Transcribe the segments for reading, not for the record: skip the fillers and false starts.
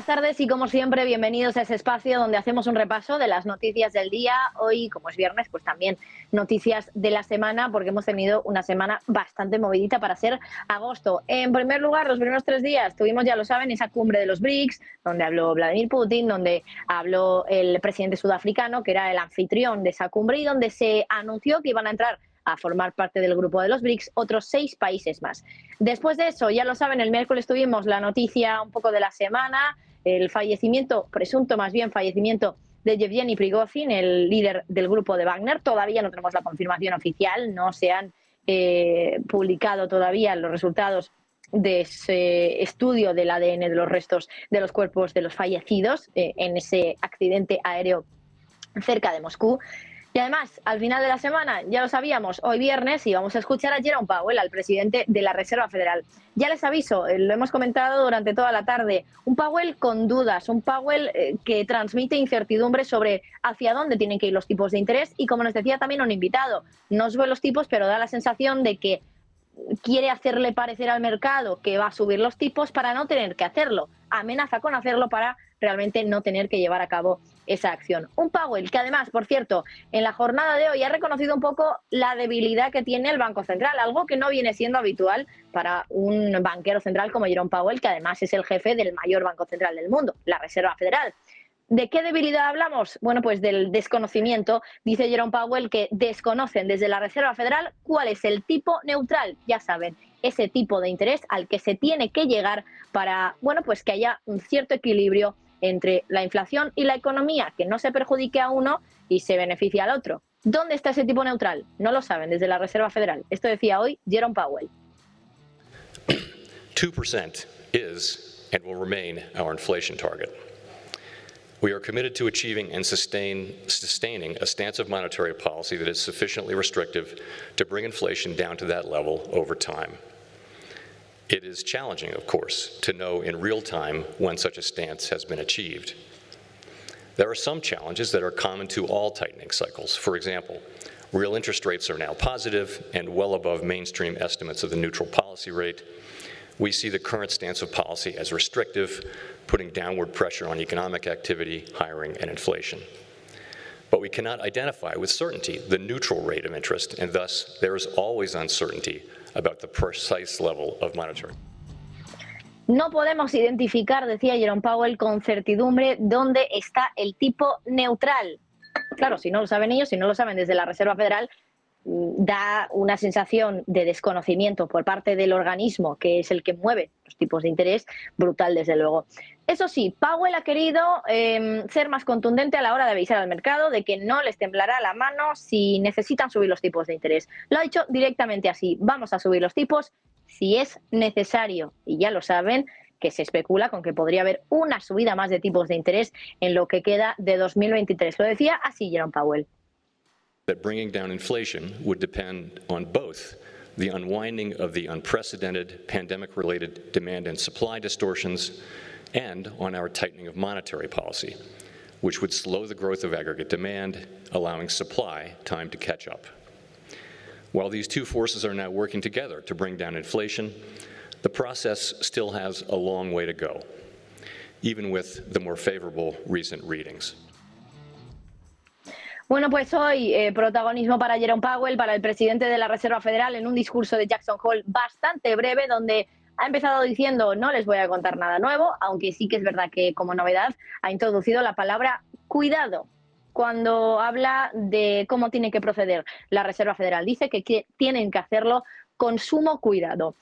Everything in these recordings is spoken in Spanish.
buenas tardes y como siempre bienvenidos a ese espacio donde hacemos un repaso de las noticias del día. Hoy, como es viernes, pues también noticias de la semana porque hemos tenido una semana bastante movidita para ser agosto. En primer lugar, los primeros 3 días tuvimos, ya lo saben, esa cumbre de los BRICS, donde habló Vladimir Putin, donde habló el presidente sudafricano, que era el anfitrión de esa cumbre y donde se anunció que iban a entrar a formar parte del grupo de los BRICS otros 6 países más. Después de eso, ya lo saben, el miércoles tuvimos la noticia un poco de la semana, el fallecimiento, presunto más bien fallecimiento de Yevgeny Prigozhin, el líder del grupo de Wagner. Todavía no tenemos la confirmación oficial, no se han publicado todavía los resultados de ese estudio del ADN de los restos de los cuerpos de los fallecidos en ese accidente aéreo cerca de Moscú. Y además, al final de la semana, ya lo sabíamos, hoy viernes íbamos a escuchar a Jerome Powell, al presidente de la Reserva Federal. Ya les aviso, lo hemos comentado durante toda la tarde, un Powell con dudas, un Powell que transmite incertidumbre sobre hacia dónde tienen que ir los tipos de interés y, como nos decía también un invitado, no sube los tipos, pero da la sensación de que quiere hacerle parecer al mercado que va a subir los tipos para no tener que hacerlo. Amenaza con hacerlo para realmente no tener que llevar a cabo esa acción. Un Powell que además, por cierto, en la jornada de hoy ha reconocido un poco la debilidad que tiene el Banco Central, algo que no viene siendo habitual para un banquero central como Jerome Powell, que además es el jefe del mayor banco central del mundo, la Reserva Federal. ¿De qué debilidad hablamos? Bueno, pues del desconocimiento. Dice Jerome Powell que desconocen desde la Reserva Federal cuál es el tipo neutral. Ya saben, ese tipo de interés al que se tiene que llegar para, bueno, pues que haya un cierto equilibrio entre la inflación y la economía, que no se perjudique a uno y se beneficie al otro. ¿Dónde está ese tipo neutral? No lo saben desde la Reserva Federal. Esto decía hoy Jerome Powell. 2% is and will remain our inflation target. We are committed to achieving and sustaining a stance of monetary policy that is sufficiently restrictive to bring inflation down to that level over time. It is challenging, of course, to know in real time when such a stance has been achieved. There are some challenges that are common to all tightening cycles. For example, real interest rates are now positive and well above mainstream estimates of the neutral policy rate. We see the current stance of policy as restrictive, putting downward pressure on economic activity, hiring, and inflation. But we cannot identify with certainty the neutral rate of interest, and thus there is always uncertainty about the precise level of monetary. No podemos identificar, decía Jerome Powell, con certidumbre dónde está el tipo neutral. Claro, si no lo saben ellos, si no lo saben desde la Reserva Federal, da una sensación de desconocimiento por parte del organismo, que es el que mueve los tipos de interés, brutal desde luego. Eso sí, Powell ha querido ser más contundente a la hora de avisar al mercado de que no les temblará la mano si necesitan subir los tipos de interés. Lo ha dicho directamente así: vamos a subir los tipos si es necesario. Y ya lo saben, que se especula con que podría haber una subida más de tipos de interés en lo que queda de 2023. Lo decía así Jerome Powell. That bringing down inflation would depend on both the unwinding of the unprecedented pandemic-related demand and supply distortions and on our tightening of monetary policy, which would slow the growth of aggregate demand, allowing supply time to catch up. While these two forces are now working together to bring down inflation, the process still has a long way to go, even with the more favorable recent readings. Bueno, pues hoy protagonismo para Jerome Powell, para el presidente de la Reserva Federal, en un discurso de Jackson Hole bastante breve, donde ha empezado diciendo: no les voy a contar nada nuevo, aunque sí que es verdad que como novedad ha introducido la palabra cuidado cuando habla de cómo tiene que proceder la Reserva Federal. Dice que tienen que hacerlo con sumo cuidado.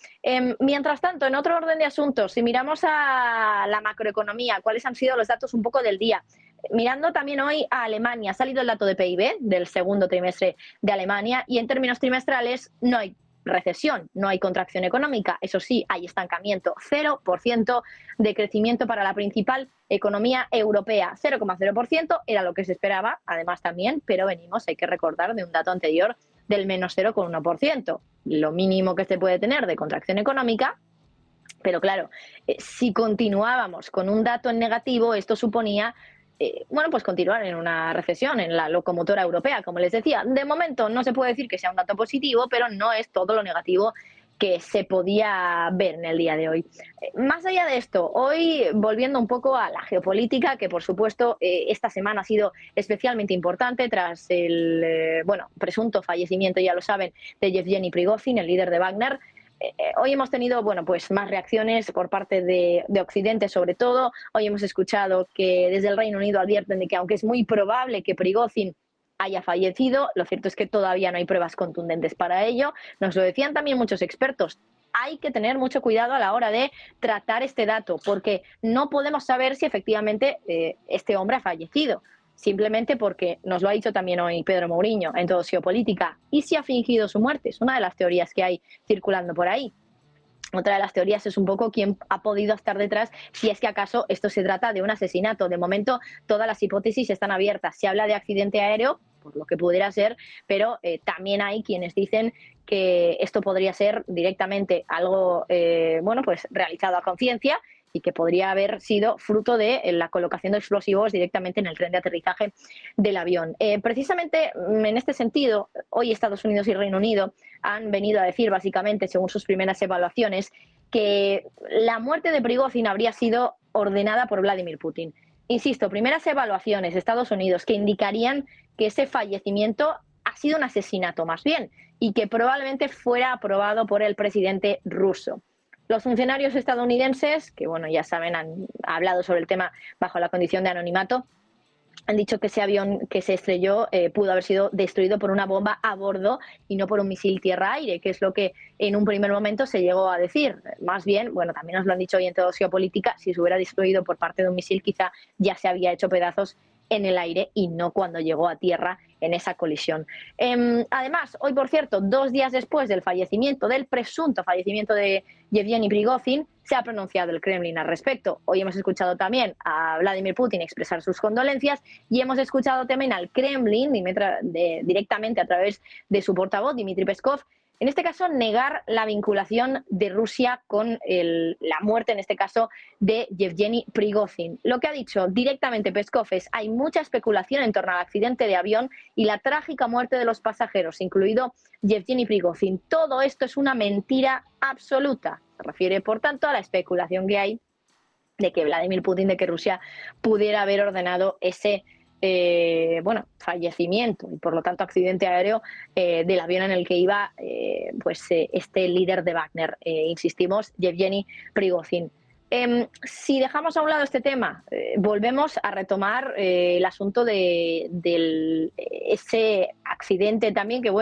Mientras tanto, en otro orden de asuntos, si miramos a la macroeconomía, cuáles han sido los datos un poco del día. Mirando también hoy a Alemania, ha salido el dato de PIB del segundo trimestre de Alemania y en términos trimestrales no hay recesión, no hay contracción económica, eso sí, hay estancamiento, 0% de crecimiento para la principal economía europea, 0,0% era lo que se esperaba, además también, pero venimos, hay que recordar, de un dato anterior del menos 0,1%, lo mínimo que se puede tener de contracción económica. Pero claro, si continuábamos con un dato en negativo, esto suponía bueno, pues continuar en una recesión en la locomotora europea, como les decía. De momento no se puede decir que sea un dato positivo, pero no es todo lo negativo que se podía ver en el día de hoy. Más allá de esto, hoy volviendo un poco a la geopolítica, que por supuesto esta semana ha sido especialmente importante tras el presunto fallecimiento, ya lo saben, de Yevgeny Prigozhin, el líder de Wagner. Hoy hemos tenido pues más reacciones por parte de Occidente, sobre todo. Hoy hemos escuchado que desde el Reino Unido advierten de que aunque es muy probable que Prigozhin haya fallecido, lo cierto es que todavía no hay pruebas contundentes para ello. Nos lo decían también muchos expertos. Hay que tener mucho cuidado a la hora de tratar este dato, porque no podemos saber si efectivamente este hombre ha fallecido, simplemente porque nos lo ha dicho también hoy Pedro Mourinho en Todo Geopolítica, y si ha fingido su muerte. Es una de las teorías que hay circulando por ahí. Otra de las teorías es un poco quién ha podido estar detrás, si es que acaso esto se trata de un asesinato. De momento todas las hipótesis están abiertas. Se habla de accidente aéreo, por lo que pudiera ser, pero también hay quienes dicen que esto podría ser directamente algo pues realizado a conciencia y que podría haber sido fruto de la colocación de explosivos directamente en el tren de aterrizaje del avión. Precisamente en este sentido, hoy Estados Unidos y Reino Unido han venido a decir, básicamente, según sus primeras evaluaciones, que la muerte de Prigozhin habría sido ordenada por Vladimir Putin. Insisto, primeras evaluaciones de Estados Unidos que indicarían que ese fallecimiento ha sido un asesinato más bien y que probablemente fuera aprobado por el presidente ruso. Los funcionarios estadounidenses, que ya saben, han hablado sobre el tema bajo la condición de anonimato, han dicho que ese avión que se estrelló pudo haber sido destruido por una bomba a bordo y no por un misil tierra-aire, que es lo que en un primer momento se llegó a decir. Más bien, también nos lo han dicho hoy en Todo Geopolítica, si se hubiera destruido por parte de un misil quizá ya se había hecho pedazos en el aire y no cuando llegó a tierra en esa colisión. Además, hoy, por cierto, 2 días después del presunto fallecimiento de Yevgeny Prigozhin, se ha pronunciado el Kremlin al respecto. Hoy hemos escuchado también a Vladimir Putin expresar sus condolencias y hemos escuchado también al Kremlin directamente a través de su portavoz, Dmitry Peskov, en este caso negar la vinculación de Rusia con la muerte, en este caso, de Yevgeny Prigozhin. Lo que ha dicho directamente Peskov es: hay mucha especulación en torno al accidente de avión y la trágica muerte de los pasajeros, incluido Yevgeny Prigozhin. Todo esto es una mentira absoluta. Se refiere, por tanto, a la especulación que hay de que Vladimir Putin, de que Rusia pudiera haber ordenado ese fallecimiento y por lo tanto accidente aéreo del avión en el que iba este líder de Wagner, insistimos, Yevgeny Prigozhin. Si dejamos a un lado este tema, volvemos a retomar el asunto de ese accidente también que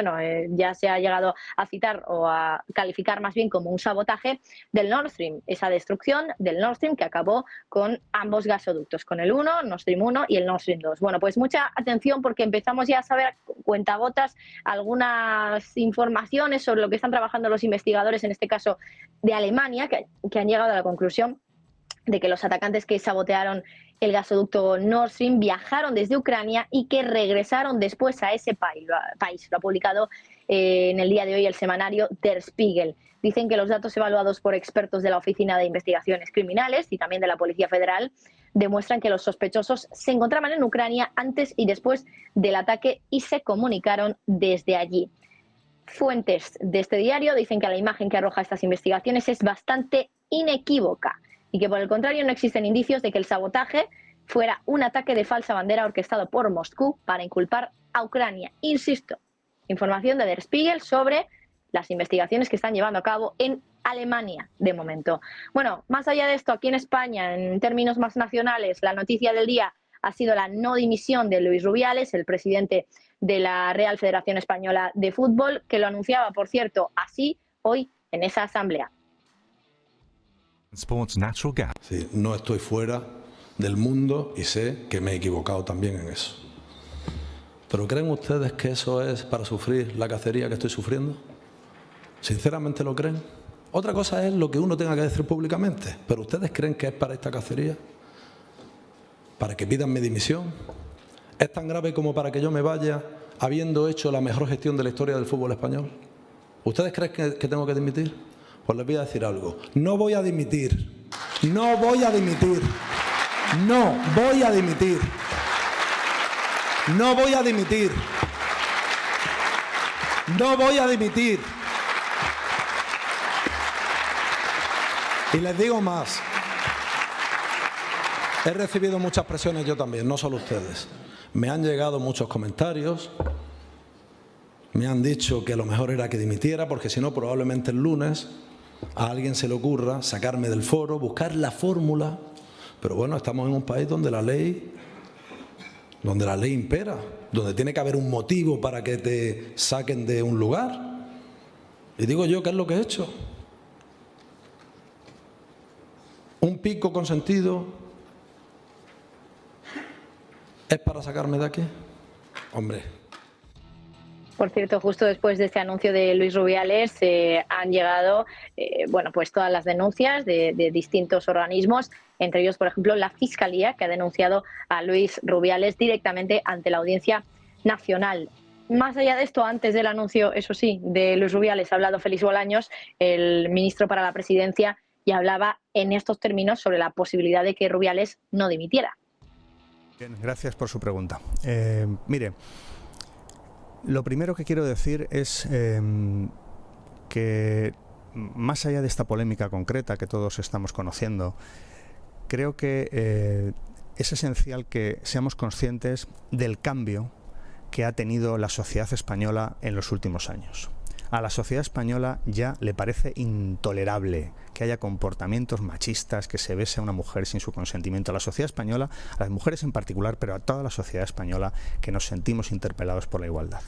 ya se ha llegado a citar o a calificar más bien como un sabotaje del Nord Stream, esa destrucción del Nord Stream que acabó con ambos gasoductos, con el Nord Stream 1 y el Nord Stream 2. Pues mucha atención, porque empezamos ya a saber cuentagotas algunas informaciones sobre lo que están trabajando los investigadores, en este caso de Alemania, que han llegado a la conclusión de que los atacantes que sabotearon el gasoducto Nord Stream viajaron desde Ucrania y que regresaron después a ese país. Lo ha publicado en el día de hoy el semanario Der Spiegel. Dicen que los datos evaluados por expertos de la Oficina de Investigaciones Criminales y también de la Policía Federal demuestran que los sospechosos se encontraban en Ucrania antes y después del ataque y se comunicaron desde allí. Fuentes de este diario dicen que la imagen que arroja estas investigaciones es bastante inequívoca y que, por el contrario, no existen indicios de que el sabotaje fuera un ataque de falsa bandera orquestado por Moscú para inculpar a Ucrania. Insisto, información de Der Spiegel sobre las investigaciones que están llevando a cabo en Alemania de momento. Más allá de esto, aquí en España, en términos más nacionales, la noticia del día ha sido la no dimisión de Luis Rubiales, el presidente de la Real Federación Española de Fútbol, que lo anunciaba, por cierto, así hoy en esa asamblea. Sports Natural Gas. Sí, no estoy fuera del mundo y sé que me he equivocado también en eso. ¿Pero creen ustedes que eso es para sufrir la cacería que estoy sufriendo? ¿Sinceramente lo creen? Otra cosa es lo que uno tenga que decir públicamente, pero ¿ustedes creen que es para esta cacería? ¿Para que pidan mi dimisión? ¿Es tan grave como para que yo me vaya habiendo hecho la mejor gestión de la historia del fútbol español? ¿Ustedes creen que tengo que dimitir? Pues les voy a decir algo. No voy a dimitir. No voy a dimitir. No voy a dimitir. No voy a dimitir. No voy a dimitir. Y les digo más. He recibido muchas presiones yo también, no solo ustedes. Me han llegado muchos comentarios. Me han dicho que lo mejor era que dimitiera, porque si no, probablemente el lunes a alguien se le ocurra sacarme del foro, buscar la fórmula. Pero bueno, estamos en un país donde la ley impera, donde tiene que haber un motivo para que te saquen de un lugar. Y digo yo, ¿qué es lo que he hecho? Un pico consentido es para sacarme de aquí. Hombre. Por cierto, justo después de este anuncio de Luis Rubiales han llegado bueno, pues todas las denuncias de distintos organismos, entre ellos, por ejemplo, la Fiscalía, que ha denunciado a Luis Rubiales directamente ante la Audiencia Nacional. Más allá de esto, antes del anuncio, eso sí, de Luis Rubiales, ha hablado Félix Bolaños, el ministro para la Presidencia, y hablaba en estos términos sobre la posibilidad de que Rubiales no dimitiera. Bien, gracias por su pregunta. Mire, lo primero que quiero decir es que más allá de esta polémica concreta que todos estamos conociendo, creo que es esencial que seamos conscientes del cambio que ha tenido la sociedad española en los últimos años. A la sociedad española ya le parece intolerable que haya comportamientos machistas, que se bese a una mujer sin su consentimiento. A la sociedad española, a las mujeres en particular, pero a toda la sociedad española, que nos sentimos interpelados por la igualdad.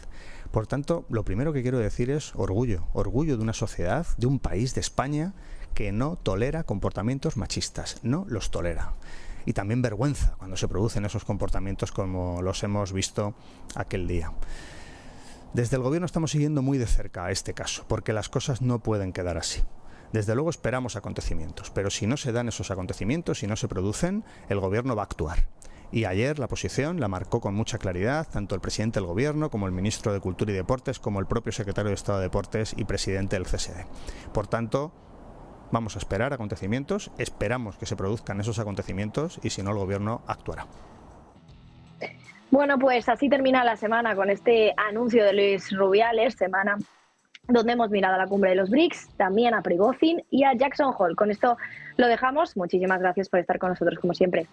Por tanto, lo primero que quiero decir es orgullo. Orgullo de una sociedad, de un país, de España, que no tolera comportamientos machistas. No los tolera. Y también vergüenza cuando se producen esos comportamientos como los hemos visto aquel día. Desde el Gobierno estamos siguiendo muy de cerca este caso, porque las cosas no pueden quedar así. Desde luego esperamos acontecimientos, pero si no se dan esos acontecimientos, si no se producen, el Gobierno va a actuar. Y ayer la posición la marcó con mucha claridad tanto el presidente del Gobierno como el ministro de Cultura y Deportes, como el propio secretario de Estado de Deportes y presidente del CSD. Por tanto, vamos a esperar acontecimientos, esperamos que se produzcan esos acontecimientos y si no el Gobierno actuará. Bueno, pues así termina la semana con este anuncio de Luis Rubiales, semana donde hemos mirado a la cumbre de los BRICS, también a Prigozhin y a Jackson Hole. Con esto lo dejamos. Muchísimas gracias por estar con nosotros, como siempre.